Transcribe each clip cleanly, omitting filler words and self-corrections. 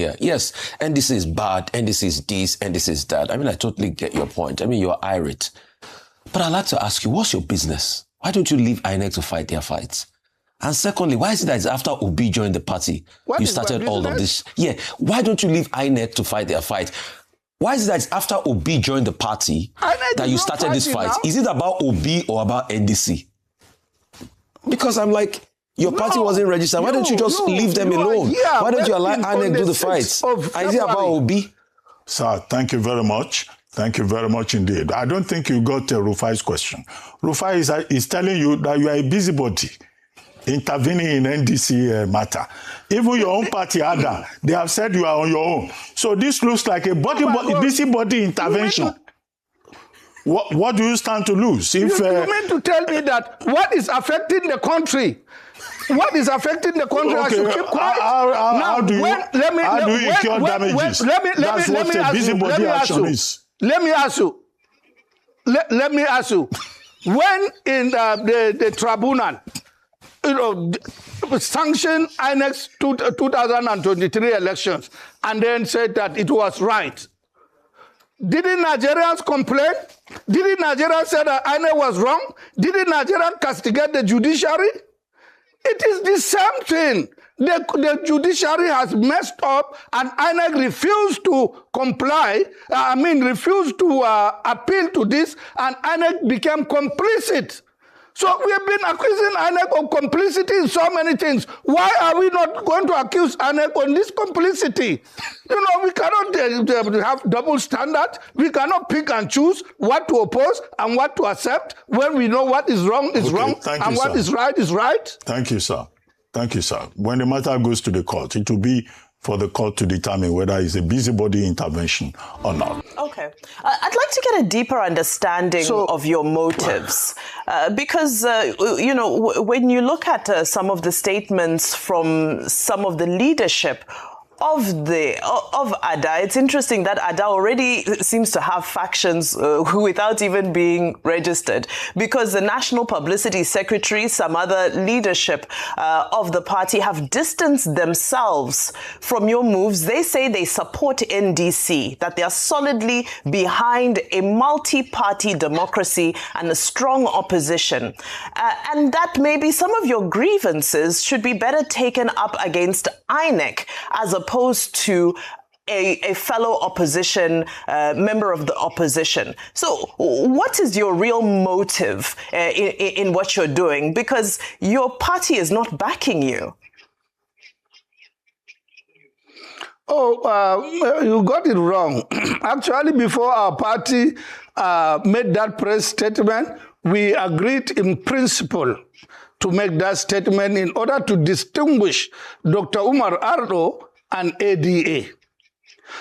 Yeah, yes, NDC is bad, NDC is this, NDC is that. I mean, I totally get your point. I mean, you're irate. But I'd like to ask you, what's your business? Why don't you leave INEC to fight their fights? And secondly, why is it that it's after Obi joined the party, you started all of this? Yeah, why don't you leave INEC to fight their fight? Why is it that it's after Obi joined the party that you started this fight? Is it about Obi or about NDC? Because I'm like, your party wasn't registered. Why don't you just leave them alone? Why don't you allow INEC do the fights? Is it about Obi? Sir, thank you very much. Thank you very much indeed. I don't think you got Rufai's question. Rufai is telling you that you are a busybody intervening in NDC matter. Even your own party, Ada, they have said you are on your own. So this looks like a busybody intervention. What do you stand to lose? If, you mean to tell me that what is affecting the country? What is affecting the country? Okay, I should keep quiet. How do you incur damages? That's what a busybody action is. Let me ask you. Let me ask you. When in the tribunal, sanctioned INEC's 2023 elections and then said that it was right, didn't Nigerians complain? Didn't Nigerians say that INEC was wrong? Didn't Nigerians castigate the judiciary? It is the same thing. The judiciary has messed up and INEC refused to comply, refused to appeal to this, and INEC became complicit. So we have been accusing INEC of complicity in so many things. Why are we not going to accuse INEC on this complicity? We cannot have double standard. We cannot pick and choose what to oppose and what to accept when we know what is wrong is wrong and what is right is right. Thank you, sir. Thank you, sir. When the matter goes to the court, it will be for the court to determine whether it's a busybody intervention or not. Okay. I'd like to get a deeper understanding of your motives. Because, when you look at some of the statements from some of the leadership of ADA, it's interesting that ADA already seems to have factions without even being registered, because the National Publicity Secretary, some other leadership of the party have distanced themselves from your moves. They say they support NDC, that they are solidly behind a multi-party democracy and a strong opposition, and that maybe some of your grievances should be better taken up against INEC as opposed to a fellow opposition, member of the opposition. So what is your real motive in what you're doing? Because your party is not backing you. You got it wrong. Actually, before our party made that press statement, we agreed in principle to make that statement in order to distinguish Dr. Musa Ardo and ADA.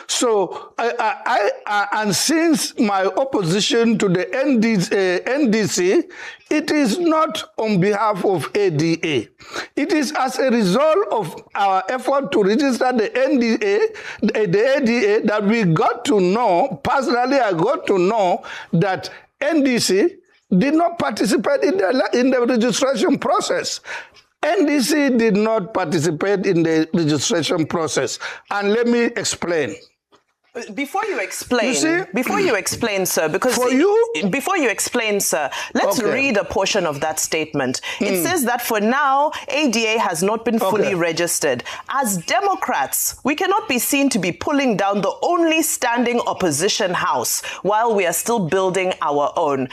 So, and since my opposition to the NDC, it is not on behalf of ADA. It is as a result of our effort to register the ADA that we got to know, personally I got to know that NDC did not participate in the registration process. NDC did not participate in the registration process. And let me explain. Before you explain, sir, let's read a portion of that statement. It says that for now, ADA has not been fully registered. As Democrats, we cannot be seen to be pulling down the only standing opposition house while we are still building our own.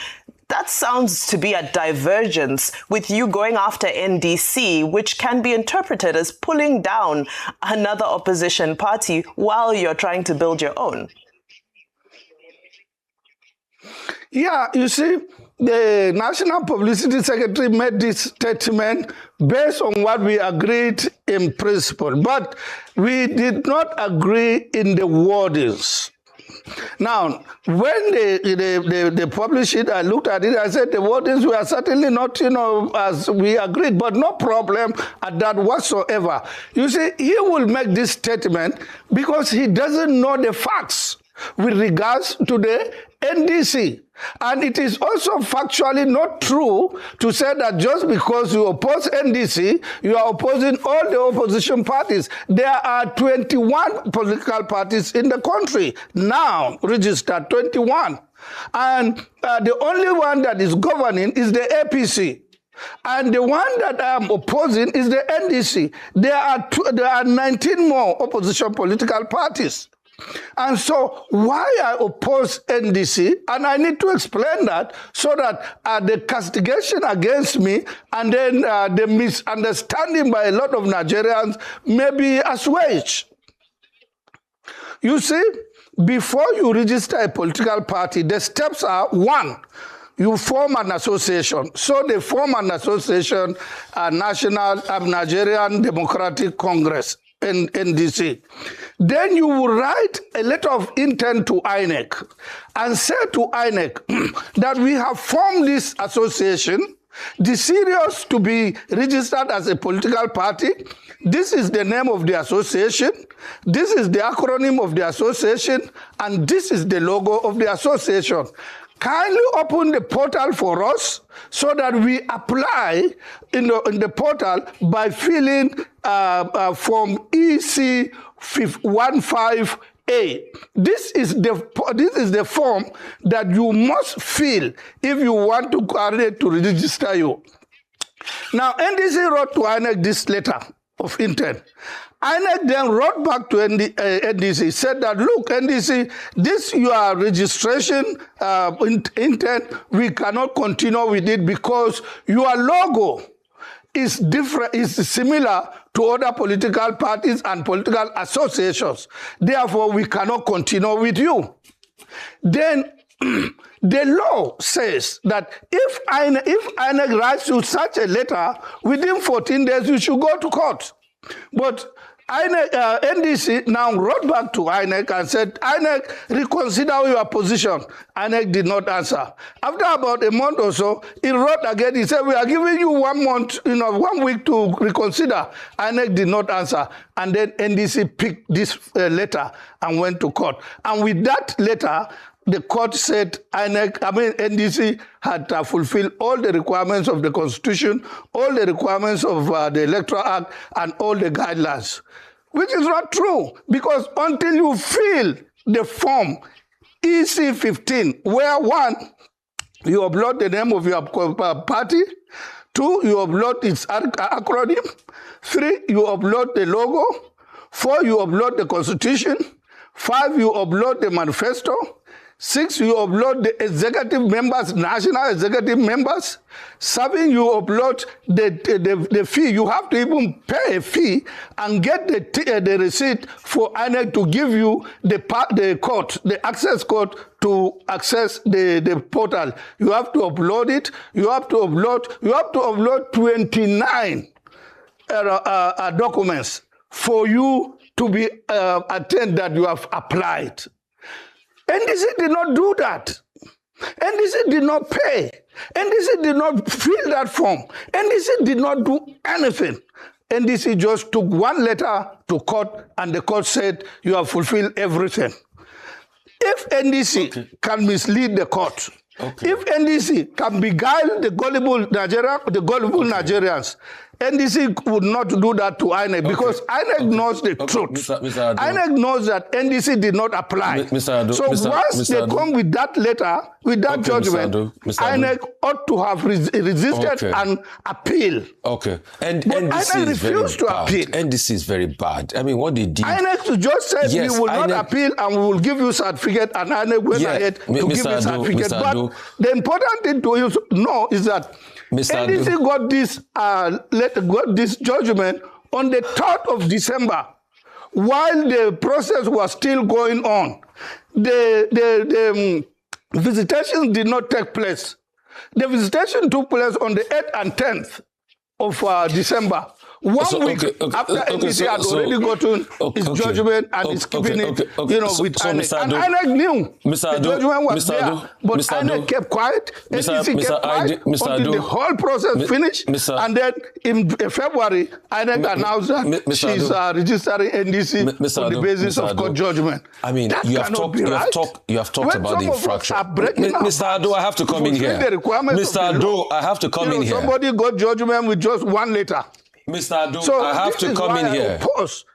That sounds to be a divergence with you going after NDC, which can be interpreted as pulling down another opposition party while you're trying to build your own. Yeah, you see, the National Publicity Secretary made this statement based on what we agreed in principle, but we did not agree in the wordings. Now, when they published it, I looked at it, I said the wordings were certainly not, as we agreed, but no problem at that whatsoever. You see, he will make this statement because he doesn't know the facts. with regards to the NDC. And it is also factually not true to say that just because you oppose NDC, you are opposing all the opposition parties. There are 21 political parties in the country now registered, 21. And the only one that is governing is the APC. And the one that I am opposing is the NDC. There are 19 more opposition political parties. And so why I oppose NDC, and I need to explain that so that the castigation against me and then the misunderstanding by a lot of Nigerians may be assuaged. You see, before you register a political party, the steps are: 1, you form an association. So they form an association, National Nigerian Democratic Congress, NDC. Then you will write a letter of intent to INEC and say to INEC that we have formed this association, desirous to be registered as a political party. This is the name of the association, this is the acronym of the association, and this is the logo of the association. Kindly open the portal for us so that we apply in the portal by filling form EC 15A. This is the form that you must fill if you want to register you. Now, NDC wrote to INEC this letter of intent. INEC then wrote back to NDC, said that, look, NDC, this your registration intent, we cannot continue with it because your logo is different, is similar to other political parties and political associations. Therefore, we cannot continue with you. Then the law says that if INEC writes you such a letter, within 14 days you should go to court. But NDC now wrote back to INEC and said, INEC, reconsider your position. INEC did not answer. After about a month or so, he wrote again. He said, we are giving you 1 month, 1 week to reconsider. INEC did not answer. And then NDC picked this letter and went to court. And with that letter, the court said NDC had fulfilled all the requirements of the Constitution, all the requirements of the Electoral Act, and all the guidelines, which is not true, because until you fill the form EC15, where 1, you upload the name of your party, 2, you upload its acronym, 3, you upload the logo, 4, you upload the Constitution, 5, you upload the manifesto, 6, you upload the executive members, national executive members. 7, you upload the fee. You have to even pay a fee and get the receipt for INEC to give you the code, the access code to access the portal. You have to upload it. You have to upload 29 documents for you to be attend that you have applied. NDC did not do that. NDC did not pay. NDC did not fill that form. NDC did not do anything. NDC just took 1 letter to court, and the court said, you have fulfilled everything. If NDC can mislead the court, if NDC can beguile the gullible Nigerians, NDC would not do that to INEC because INEC knows the truth. Mr. INEC knows that NDC did not apply. Once they come with that letter, with that judgment, INEC ought to have resisted and appeal. Okay. But INEC refused to appeal. NDC is very bad. I mean, what they did... INEC just said, we will not appeal and we will give you certificate, and INEC went ahead to give you certificate. But the important thing to know is that NDC got this judgment on the 3rd of December, while the process was still going on. The visitation did not take place. The visitation took place on the 8th and 10th of December, 1 week after NDC had already gotten his judgment and is keeping it, with INEC. And INEC knew the judgment was there, but INEC kept quiet, NDC kept quiet until the whole process finished. And then in February, INEC announced that she's registering NDC on the basis of court judgment. I mean, you have talked about the infraction. Mr. Ardo, I have to come in here. Mr. Ardo, I have to come in here. Somebody got judgment with just one letter. Mr. Ardo, so I have to come in here.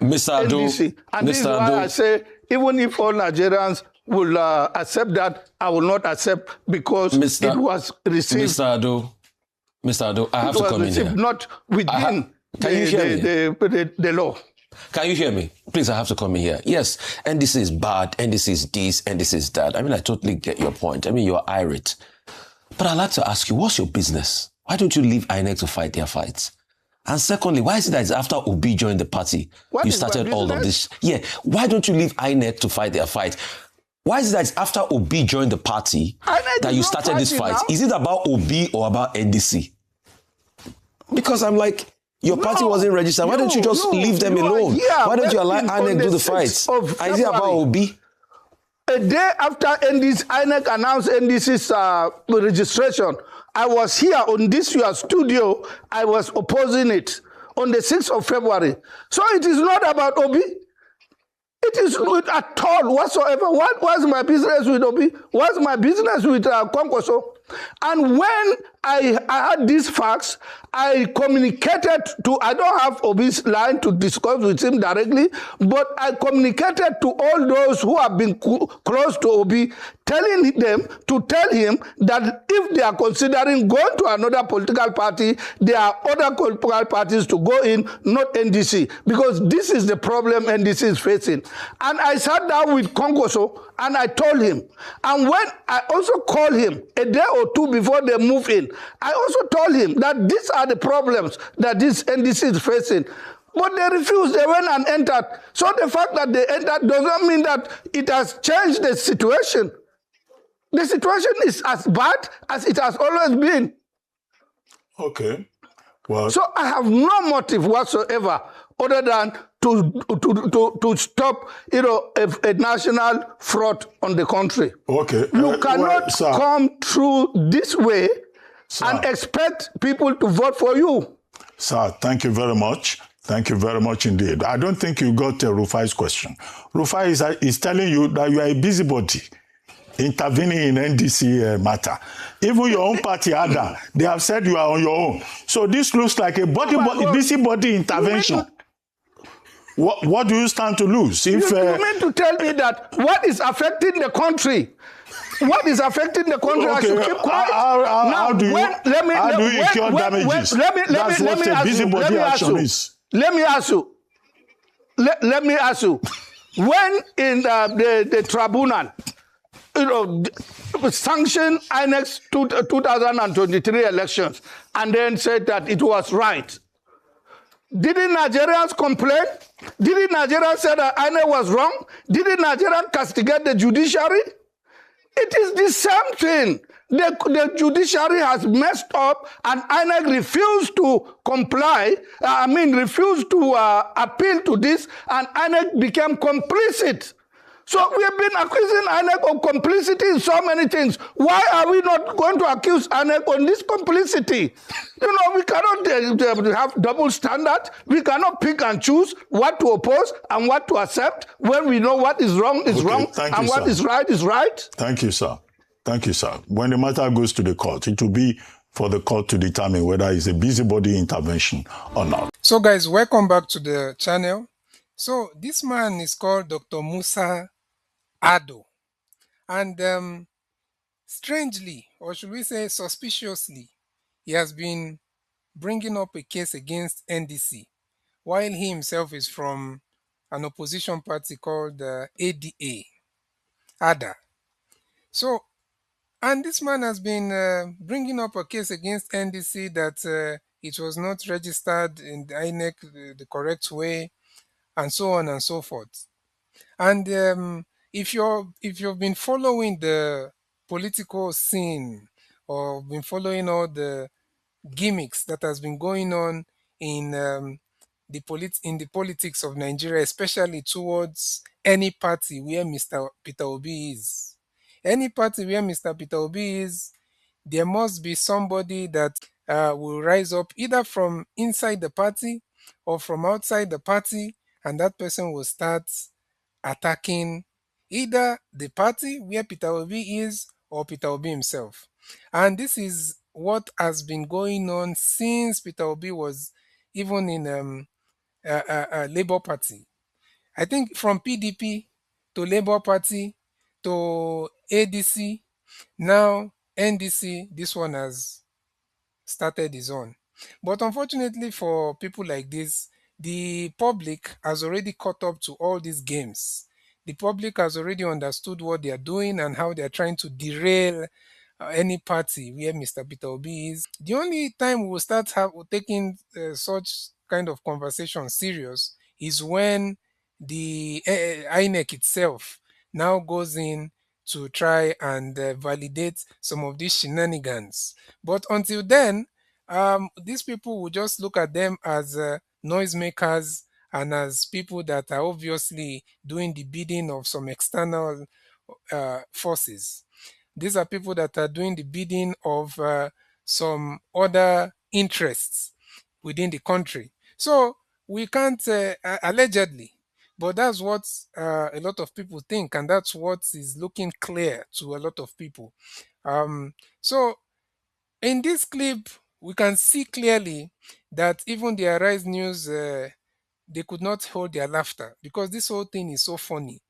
Mr. Ardo, NDC. And this is why I say, even if all Nigerians will accept that, I will not accept because it was received. Mr. Ardo, I have to come in here. Not within the law. Can you hear me? Please, I have to come in here. Yes, NDC is bad, NDC is this, NDC is that. I mean, I totally get your point. I mean, you're irate. But I'd like to ask you, what's your business? Why don't you leave INEC to fight their fights? And secondly, why is it that it's after Obi joined the party, you started all of this? Yeah, why don't you leave INEC to fight their fight? Why is it that it's after Obi joined the party that you started this fight? Now? Is it about Obi or about NDC? Because I'm like, your party wasn't registered. Why don't you just leave them alone? Why don't you allow INEC do the fights? Is it about Obi? A day after INEC announced NDC's registration, I was here on this your studio. I was opposing it on the 6th of February. So it is not about Obi. It is not at all whatsoever. What was my business with Obi? What's my business with Kwankwaso? And when I had these facts, I communicated to, I don't have Obi's line to discuss with him directly, but I communicated to all those who have been close to Obi, telling them to tell him that if they are considering going to another political party, there are other political parties to go in, not NDC, because this is the problem NDC is facing. And I sat down with Kwankwaso and I told him. And when I also called him a day or two before they move in, I also told him that these are the problems that this NDC is facing. But they refused, they went and entered. So the fact that they entered does not mean that it has changed the situation. The situation is as bad as it has always been. Okay. Well, so I have no motive whatsoever other than to stop, a national fraud on the country. Okay. You cannot come through this way and expect people to vote for you. Sir, thank you very much. Thank you very much indeed. I don't think you got Rufai's question. Rufai is telling you that you are a busybody intervening in NDC matter. Even your own party, ADA, they have said you are on your own. So this looks like a busybody intervention. What do you stand to lose? If, you mean to tell me that what is affecting the country? What is affecting the country? Okay, I should keep quiet. How do you incur damages? That's what a busybody action is. Let me ask you. Let me ask you. When in the tribunal, sanctioned INEC's 2023 elections and then said that it was right, didn't Nigerians complain? Didn't Nigerians say that INEC was wrong? Didn't Nigerians castigate the judiciary? It is the same thing. The judiciary has messed up and INEC refused to comply, refused to appeal to this, and INEC became complicit. So we have been accusing INEC of complicity in so many things. Why are we not going to accuse INEC on this complicity? We cannot have double standard. We cannot pick and choose what to oppose and what to accept when we know what is wrong is wrong and what is right is right. Thank you, sir. Thank you, sir. When the matter goes to the court, it will be for the court to determine whether it's a busybody intervention or not. So guys, welcome back to the channel. So this man is called Dr. Musa Ardo. And strangely, or should we say suspiciously, he has been bringing up a case against NDC, while he himself is from an opposition party called ADA. So, and this man has been bringing up a case against NDC that it was not registered in the INEC the correct way, and so on and so forth. And if you've been following the political scene or been following all the gimmicks that has been going on in in the politics of Nigeria, especially towards any party where Mr. Peter Obi is. Any party where Mr. Peter Obi is, there must be somebody that will rise up either from inside the party or from outside the party, and that person will start attacking either the party where Peter Obi is or Peter Obi himself. And this is what has been going on since Peter Obi was even in Labour Party. I think from PDP to Labour Party to ADC, now NDC, this one has started his own. But unfortunately for people like this, the public has already caught up to all these games. The public has already understood what they are doing and how they are trying to derail any party where Mr. Peter Obi is. The only time we will start taking such kind of conversation serious is when the INEC itself now goes in to try and validate some of these shenanigans. But until then, these people will just look at them as noisemakers and as people that are obviously doing the bidding of some external forces. These are people that are doing the bidding of some other interests within the country. So we can't, allegedly, but that's what a lot of people think, and that's what is looking clear to a lot of people. So in this clip, we can see clearly that even the Arise News, they could not hold their laughter because this whole thing is so funny.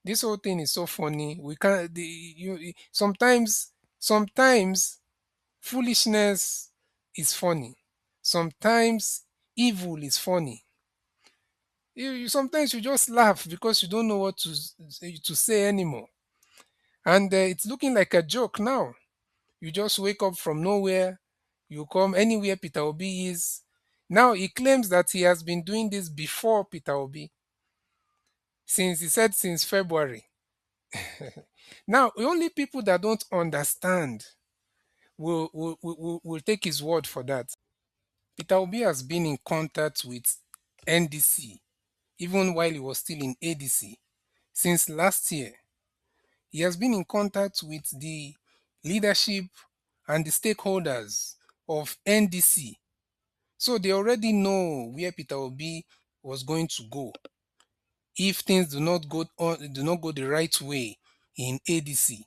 This whole thing is so funny. We can't. Sometimes foolishness is funny. Sometimes evil is funny. Sometimes you just laugh because you don't know what to say anymore, and it's looking like a joke now. You just wake up from nowhere, you come anywhere Peter Obi is. Now he claims that he has been doing this before Peter Obi, since February. Now, only people that don't understand will take his word for that. Peter Obi has been in contact with NDC even while he was still in ADC since last year. He has been in contact with the leadership and the stakeholders of NDC. So they already know where Peter Obi was going to go if things do not go the right way in ADC.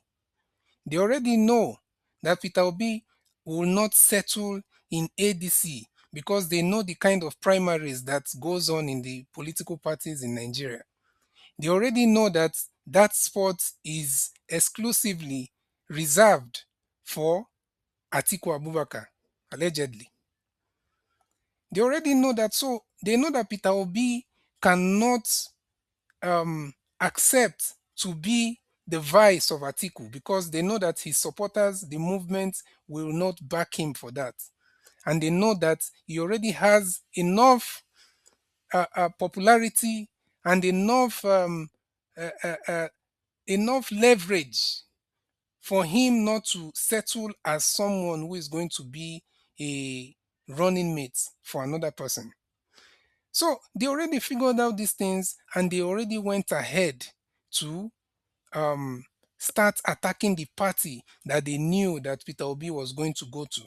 They already know that Peter Obi will not settle in ADC because they know the kind of primaries that goes on in the political parties in Nigeria. They already know that that spot is exclusively reserved for Atiku Abubakar, allegedly. They already know that, so they know that Peter Obi cannot accept to be the vice of Atiku because they know that his supporters, the movement, will not back him for that. And they know that he already has enough popularity and enough leverage for him not to settle as someone who is going to be a running mate for another person. So they already figured out these things and they already went ahead to start attacking the party that they knew that Peter Obi was going to go to.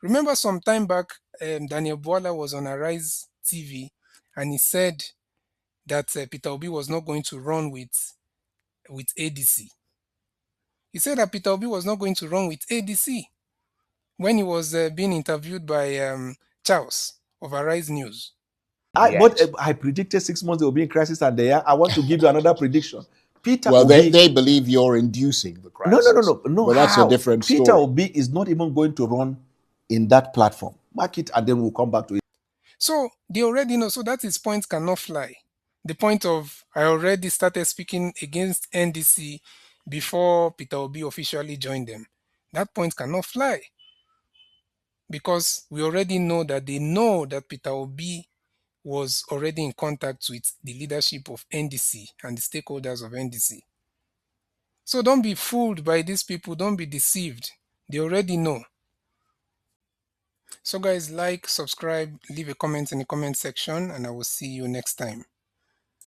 Remember some time back, Daniel Bwala was on Arise TV and he said that Peter Obi was not going to run with ADC. He said that Peter Obi was not going to run with ADC when he was being interviewed by Charles of Arise News. But I predicted 6 months they will be in crisis, and I want to give you another prediction. Peter Well, Obi, they believe you're inducing the crisis. No. But that's a different story. Peter Obi is not even going to run in that platform. Mark it, and then we'll come back to it. So they already know. So that his point cannot fly. The point of I already started speaking against NDC before Peter Obi officially joined them. That point cannot fly because we already know that they know that Peter Obi was already in contact with the leadership of NDC and the stakeholders of NDC. So don't be fooled by these people. Don't be deceived. They already know. So guys, like, subscribe, leave a comment in the comment section, and I will see you next time.